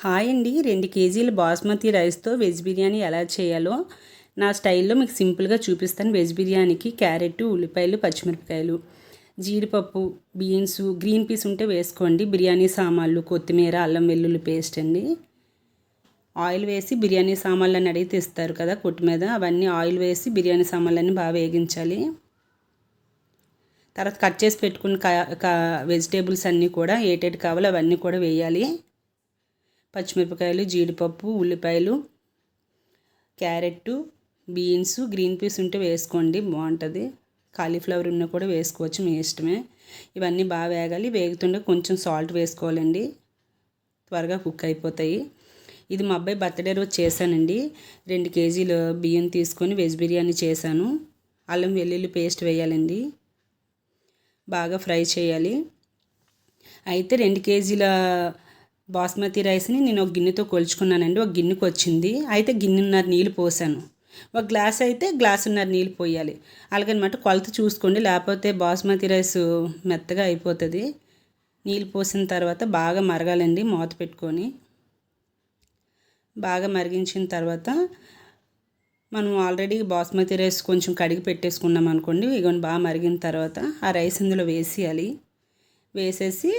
Hi అండి, 2 కేజీల బాస్మతి రైస్తో వెజ్ బిర్యానీ ఎలా చేయాలో నా స్టైల్లో మీకు సింపుల్గా చూపిస్తాను. వెజ్ బిర్యానీకి క్యారెట్, ఉల్లిపాయలు, పచ్చిమిరపకాయలు, జీడిపప్పు, బీన్స్, గ్రీన్ పీస్ ఉంటే వేసుకోండి. బిర్యానీ సామాన్లు, కొత్తిమీర, అల్లం వెల్లుల్లి పేస్ట్ అండి. ఆయిల్ వేసి బిర్యానీ సామాన్లన్నీ అడిగితే ఇస్తారు కదా కొట్టు మీద, అవన్నీ ఆయిల్ వేసి బిర్యానీ సామాన్లన్నీ బాగా వేగించాలి. తర్వాత కట్ చేసి పెట్టుకున్న వెజిటేబుల్స్ అన్నీ కూడా ఏటేటి కావాలో అవన్నీ కూడా వేయాలి. పచ్చిమిరపకాయలు, జీడిపప్పు, ఉల్లిపాయలు, క్యారెట్, బీన్స్, గ్రీన్ పీస్ ఉంటే వేసుకోండి, బాగుంటుంది. కాలీఫ్లవర్ ఉన్నా కూడా వేసుకోవచ్చు, మీ ఇష్టమే. ఇవన్నీ బాగా వేగాలి. వేగుతుండే కొంచెం సాల్ట్ వేసుకోవాలండి, త్వరగా కుక్ అయిపోతాయి. ఇది మా అబ్బాయి బర్త్డే రోజు చేశానండి. 2 కేజీలు బియ్యం తీసుకొని వెజ్ బిర్యానీ చేశాను. అల్లం వెల్లుల్లి పేస్ట్ వేయాలండి, బాగా ఫ్రై చేయాలి. అయితే 2 కేజీల బాస్మతి రైస్ని నేను ఒక గిన్నెతో కొలుచుకున్నానండి. ఒక గిన్నెకి వచ్చింది. అయితే గిన్నెన్నర నీళ్ళు పోసాను. ఒక గ్లాస్ అయితే గ్లాసున్నర నీళ్ళు పోయాలి. అలాగనమాట కొలత చూసుకోండి, లేకపోతే బాస్మతి రైస్ మెత్తగా అయిపోతుంది. నీళ్ళు పోసిన తర్వాత బాగా మరగాలండి, మూత పెట్టుకొని. బాగా మరిగించిన తర్వాత మనం ఆల్రెడీ బాస్మతి రైస్ కొంచెం కడిగి పెట్టేసుకున్నాం అనుకోండి. ఇగోని బాగా మరిగిన తర్వాత ఆ రైస్ ఇందులో వేసేయాలి. వేసేసి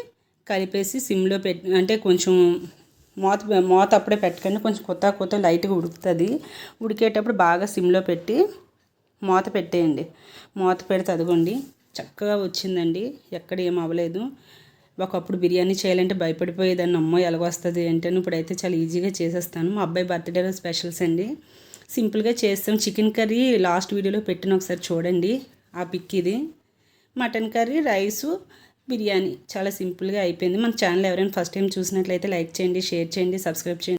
కలిపేసి సిమ్లో పెట్టి, అంటే కొంచెం మూత అప్పుడే పెట్టకండి, కొంచెం కొత్త లైట్గా ఉడుకుతుంది. ఉడికేటప్పుడు బాగా సిమ్లో పెట్టి మూత పెట్టేయండి. మూత పెడితే అదిగోండి చక్కగా వచ్చిందండి, ఎక్కడ ఏం అవ్వలేదు. ఒకప్పుడు బిర్యానీ చేయాలంటే భయపడిపోయేదాన్ని, అమ్మో ఎలాగొస్తుంది అంటే. ఇప్పుడైతే చాలా ఈజీగా చేసేస్తాను. మా అబ్బాయి బర్త్డే రోజు స్పెషల్స్ అండి, సింపుల్గా చేస్తాం. చికెన్ కర్రీ లాస్ట్ వీడియోలో పెట్టిన, ఒకసారి చూడండి ఆ పిక్. ఇది మటన్ కర్రీ, రైసు, బిర్యానీ చాలా సింపుల్గా అయిపోయింది. మన ఛానల్ ఎవరైనా ఫస్ట్ టైం చూసినట్లయితే లైక్ చేయండి, షేర్ చేయండి, సబ్స్క్రైబ్ చేయండి.